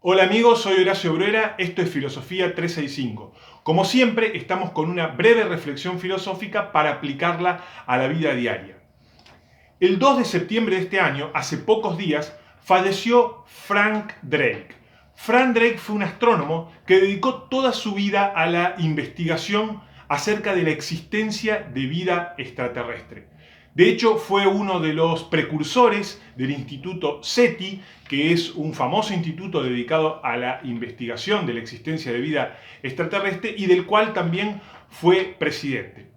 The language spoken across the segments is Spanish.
Hola amigos, soy Horacio Bruera, esto es Filosofía 365. Como siempre, estamos con una breve reflexión filosófica para aplicarla a la vida diaria. El 2 de septiembre de este año, hace pocos días, falleció Frank Drake. Frank Drake fue un astrónomo que dedicó toda su vida a la investigación acerca de la existencia de vida extraterrestre. De hecho, fue uno de los precursores del Instituto SETI, que es un famoso instituto dedicado a la investigación de la existencia de vida extraterrestre y del cual también fue presidente.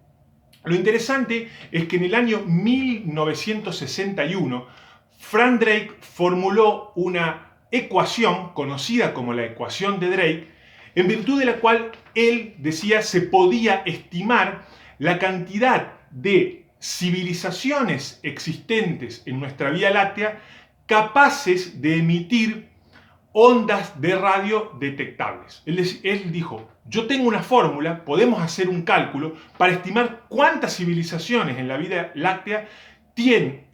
Lo interesante es que en el año 1961, Frank Drake formuló una ecuación conocida como la ecuación de Drake, en virtud de la cual él decía se podía estimar la cantidad de civilizaciones existentes en nuestra Vía Láctea capaces de emitir ondas de radio detectables. Él dijo, yo tengo una fórmula, podemos hacer un cálculo para estimar cuántas civilizaciones en la Vía Láctea tienen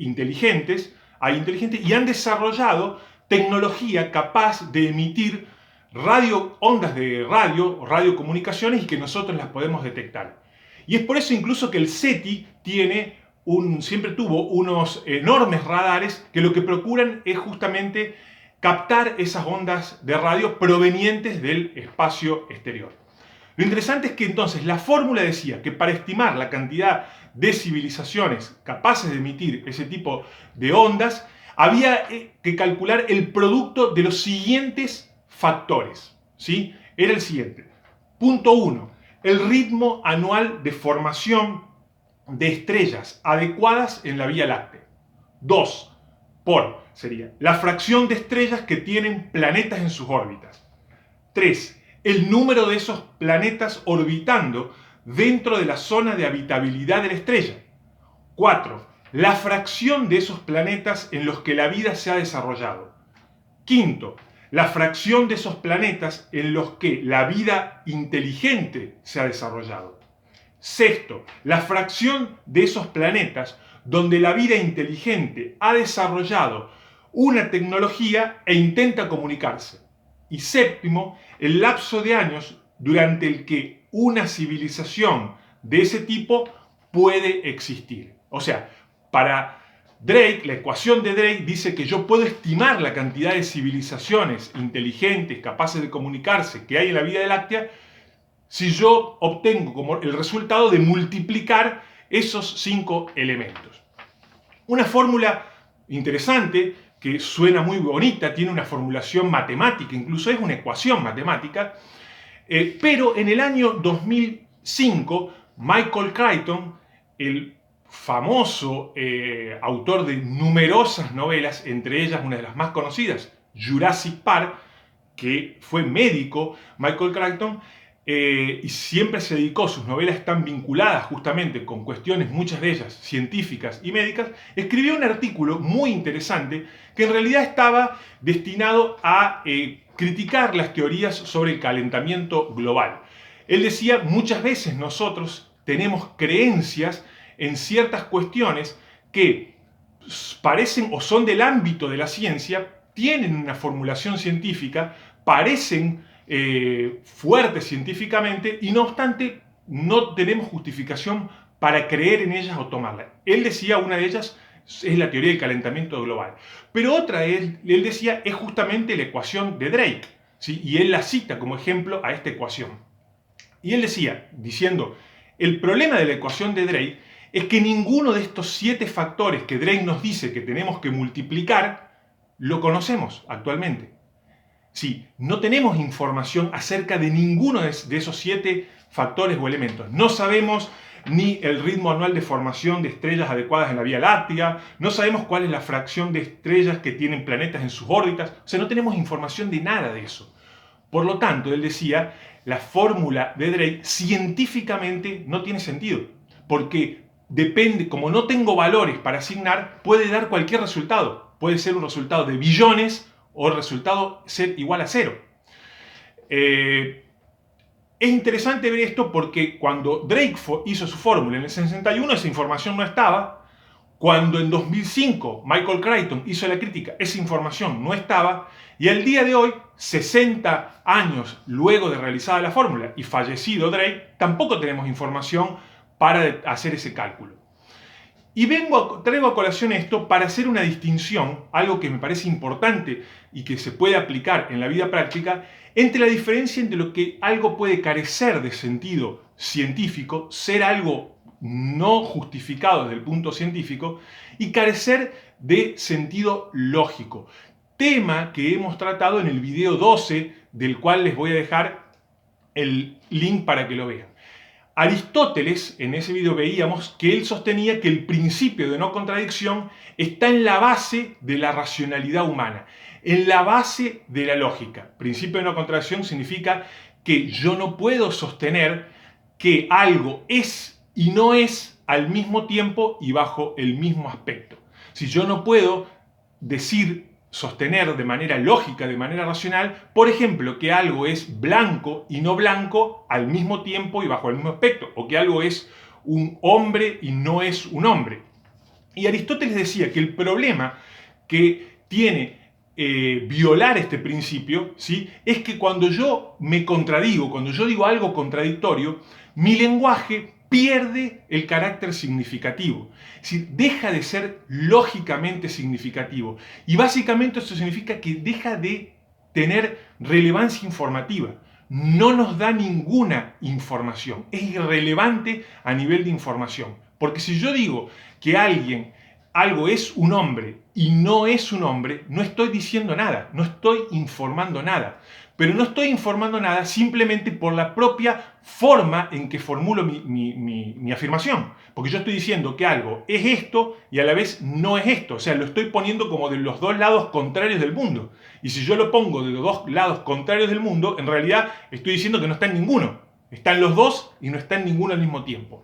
hay inteligentes y han desarrollado tecnología capaz de emitir ondas de radio, radiocomunicaciones y que nosotros las podemos detectar. Y es por eso incluso que el SETI siempre tuvo unos enormes radares que lo que procuran es justamente captar esas ondas de radio provenientes del espacio exterior. Lo interesante es que entonces la fórmula decía que para estimar la cantidad de civilizaciones capaces de emitir ese tipo de ondas, había que calcular el producto de los siguientes factores. ¿Sí? Era el siguiente. Punto 1. El ritmo anual de formación de estrellas adecuadas en la Vía Láctea. 2. Sería la fracción de estrellas que tienen planetas en sus órbitas. 3. El número de esos planetas orbitando dentro de la zona de habitabilidad de la estrella. 4. La fracción de esos planetas en los que la vida se ha desarrollado. 5. La fracción de esos planetas en los que la vida inteligente se ha desarrollado. 6. La fracción de esos planetas donde la vida inteligente ha desarrollado una tecnología e intenta comunicarse. Y 7. El lapso de años durante el que una civilización de ese tipo puede existir. O sea, para Drake, la ecuación de Drake dice que yo puedo estimar la cantidad de civilizaciones inteligentes, capaces de comunicarse que hay en la Vía Láctea, si yo obtengo como el resultado de multiplicar esos 5 elementos. Una fórmula interesante que suena muy bonita, tiene una formulación matemática, incluso es una ecuación matemática, pero en el año 2005 Michael Crichton, el famoso autor de numerosas novelas, entre ellas una de las más conocidas, Jurassic Park, que fue médico, Michael Crichton, y siempre se dedicó, sus novelas están vinculadas justamente con cuestiones, muchas de ellas científicas y médicas, escribió un artículo muy interesante que en realidad estaba destinado a criticar las teorías sobre el calentamiento global. Él decía, muchas veces nosotros tenemos creencias en ciertas cuestiones que parecen o son del ámbito de la ciencia, tienen una formulación científica, parecen fuertes científicamente y no obstante no tenemos justificación para creer en ellas o tomarlas. Él decía, una de ellas es la teoría del calentamiento global, pero otra, él decía, es justamente la ecuación de Drake, ¿sí? Y él la cita como ejemplo a esta ecuación. Y él decía, diciendo, el problema de la ecuación de Drake es que ninguno de estos 7 factores que Drake nos dice que tenemos que multiplicar, lo conocemos actualmente. Sí, no tenemos información acerca de ninguno de esos 7 factores o elementos. No sabemos ni el ritmo anual de formación de estrellas adecuadas en la Vía Láctea, no sabemos cuál es la fracción de estrellas que tienen planetas en sus órbitas, o sea, no tenemos información de nada de eso. Por lo tanto, él decía, la fórmula de Drake científicamente no tiene sentido, porque depende, como no tengo valores para asignar, puede dar cualquier resultado. Puede ser un resultado de billones o el resultado ser igual a 0. Es interesante ver esto porque cuando Drake hizo su fórmula en el 61, esa información no estaba. Cuando en 2005 Michael Crichton hizo la crítica, esa información no estaba, y al día de hoy, 60 años luego de realizada la fórmula y fallecido Drake, tampoco tenemos información para hacer ese cálculo. Y traigo a colación esto para hacer una distinción, algo que me parece importante y que se puede aplicar en la vida práctica, entre la diferencia entre lo que algo puede carecer de sentido científico, ser algo no justificado desde el punto científico, y carecer de sentido lógico. Tema que hemos tratado en el video 12, del cual les voy a dejar el link para que lo vean. Aristóteles, en ese video veíamos que él sostenía que el principio de no contradicción está en la base de la racionalidad humana, en la base de la lógica. Principio de no contradicción significa que yo no puedo sostener que algo es y no es al mismo tiempo y bajo el mismo aspecto. Si yo no puedo sostener de manera lógica, de manera racional, por ejemplo, que algo es blanco y no blanco al mismo tiempo y bajo el mismo aspecto, o que algo es un hombre y no es un hombre. Y Aristóteles decía que el problema que tiene violar este principio, ¿sí?, es que cuando yo me contradigo, cuando yo digo algo contradictorio, mi lenguaje pierde el carácter significativo, es decir, deja de ser lógicamente significativo. Y básicamente eso significa que deja de tener relevancia informativa. No nos da ninguna información, es irrelevante a nivel de información. Porque si yo digo que algo es un hombre y no es un hombre, no estoy diciendo nada, no estoy informando nada. Pero no estoy informando nada simplemente por la propia forma en que formulo mi afirmación. Porque yo estoy diciendo que algo es esto y a la vez no es esto. O sea, lo estoy poniendo como de los dos lados contrarios del mundo. Y si yo lo pongo de los dos lados contrarios del mundo, en realidad estoy diciendo que no está en ninguno. Están los dos y no está en ninguno al mismo tiempo.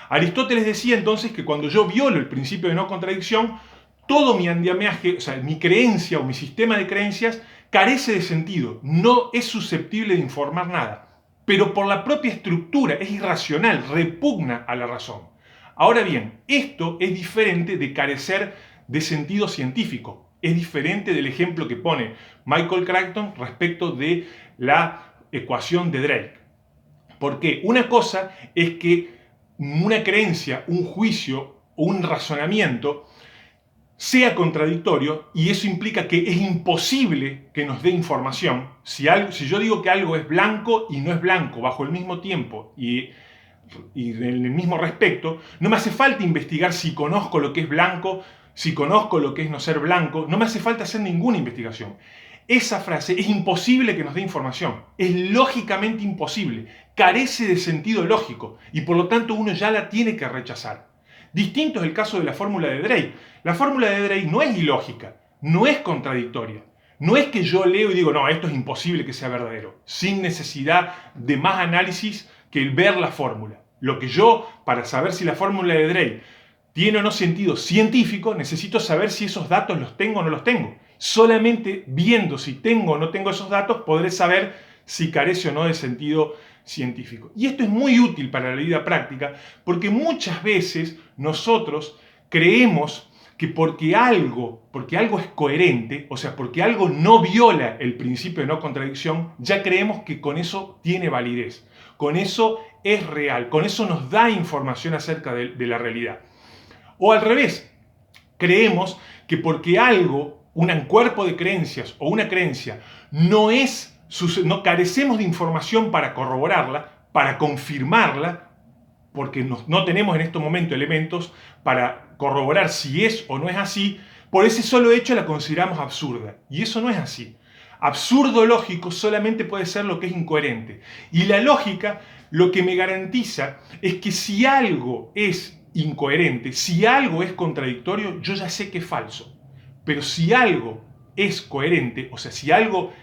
Aristóteles decía entonces que cuando yo violo el principio de no contradicción, todo mi andamiaje, o sea, mi creencia o mi sistema de creencias carece de sentido, no es susceptible de informar nada, pero por la propia estructura es irracional, repugna a la razón. Ahora bien, esto es diferente de carecer de sentido científico, es diferente del ejemplo que pone Michael Crichton respecto de la ecuación de Drake. Porque una cosa es que una creencia, un juicio o un razonamiento sea contradictorio, y eso implica que es imposible que nos dé información. Si yo digo que algo es blanco y no es blanco bajo el mismo tiempo y en el mismo respecto, no me hace falta investigar si conozco lo que es blanco, si conozco lo que es no ser blanco, no me hace falta hacer ninguna investigación. Esa frase es imposible que nos dé información, es lógicamente imposible, carece de sentido lógico y por lo tanto uno ya la tiene que rechazar. Distinto es el caso de la fórmula de Drake. La fórmula de Drake no es ilógica, no es contradictoria. No es que yo leo y digo, no, esto es imposible que sea verdadero, sin necesidad de más análisis que el ver la fórmula. Lo que yo, para saber si la fórmula de Drake tiene o no sentido científico, necesito saber si esos datos los tengo o no los tengo. Solamente viendo si tengo o no tengo esos datos, podré saber si carece o no de sentido científico. Y esto es muy útil para la vida práctica porque muchas veces nosotros creemos que porque algo es coherente, o sea, porque algo no viola el principio de no contradicción, ya creemos que con eso tiene validez, con eso es real, con eso nos da información acerca de la realidad. O al revés, creemos que porque algo, un cuerpo de creencias o una creencia no carecemos de información para corroborarla, para confirmarla, porque no tenemos en este momento elementos para corroborar si es o no es así, por ese solo hecho la consideramos absurda. Y eso no es así. Absurdo lógico solamente puede ser lo que es incoherente. Y la lógica lo que me garantiza es que si algo es incoherente, si algo es contradictorio, yo ya sé que es falso. Pero si algo es coherente, o sea, si algo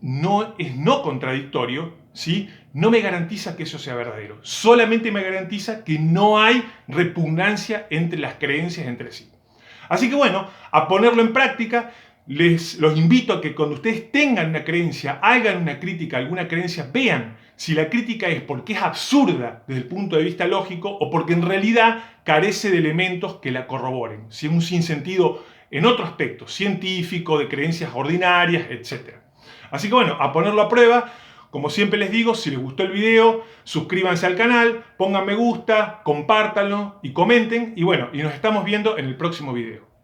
no es no contradictorio, ¿sí?, no me garantiza que eso sea verdadero. Solamente me garantiza que no hay repugnancia entre las creencias entre sí. Así que bueno, a ponerlo en práctica, los invito a que cuando ustedes tengan una creencia, hagan una crítica a alguna creencia, vean si la crítica es porque es absurda desde el punto de vista lógico o porque en realidad carece de elementos que la corroboren, si es un sinsentido en otro aspecto, científico, de creencias ordinarias, etc. Así que bueno, a ponerlo a prueba. Como siempre les digo, si les gustó el video, suscríbanse al canal, pongan me gusta, compártanlo y comenten. Y bueno, y nos estamos viendo en el próximo video.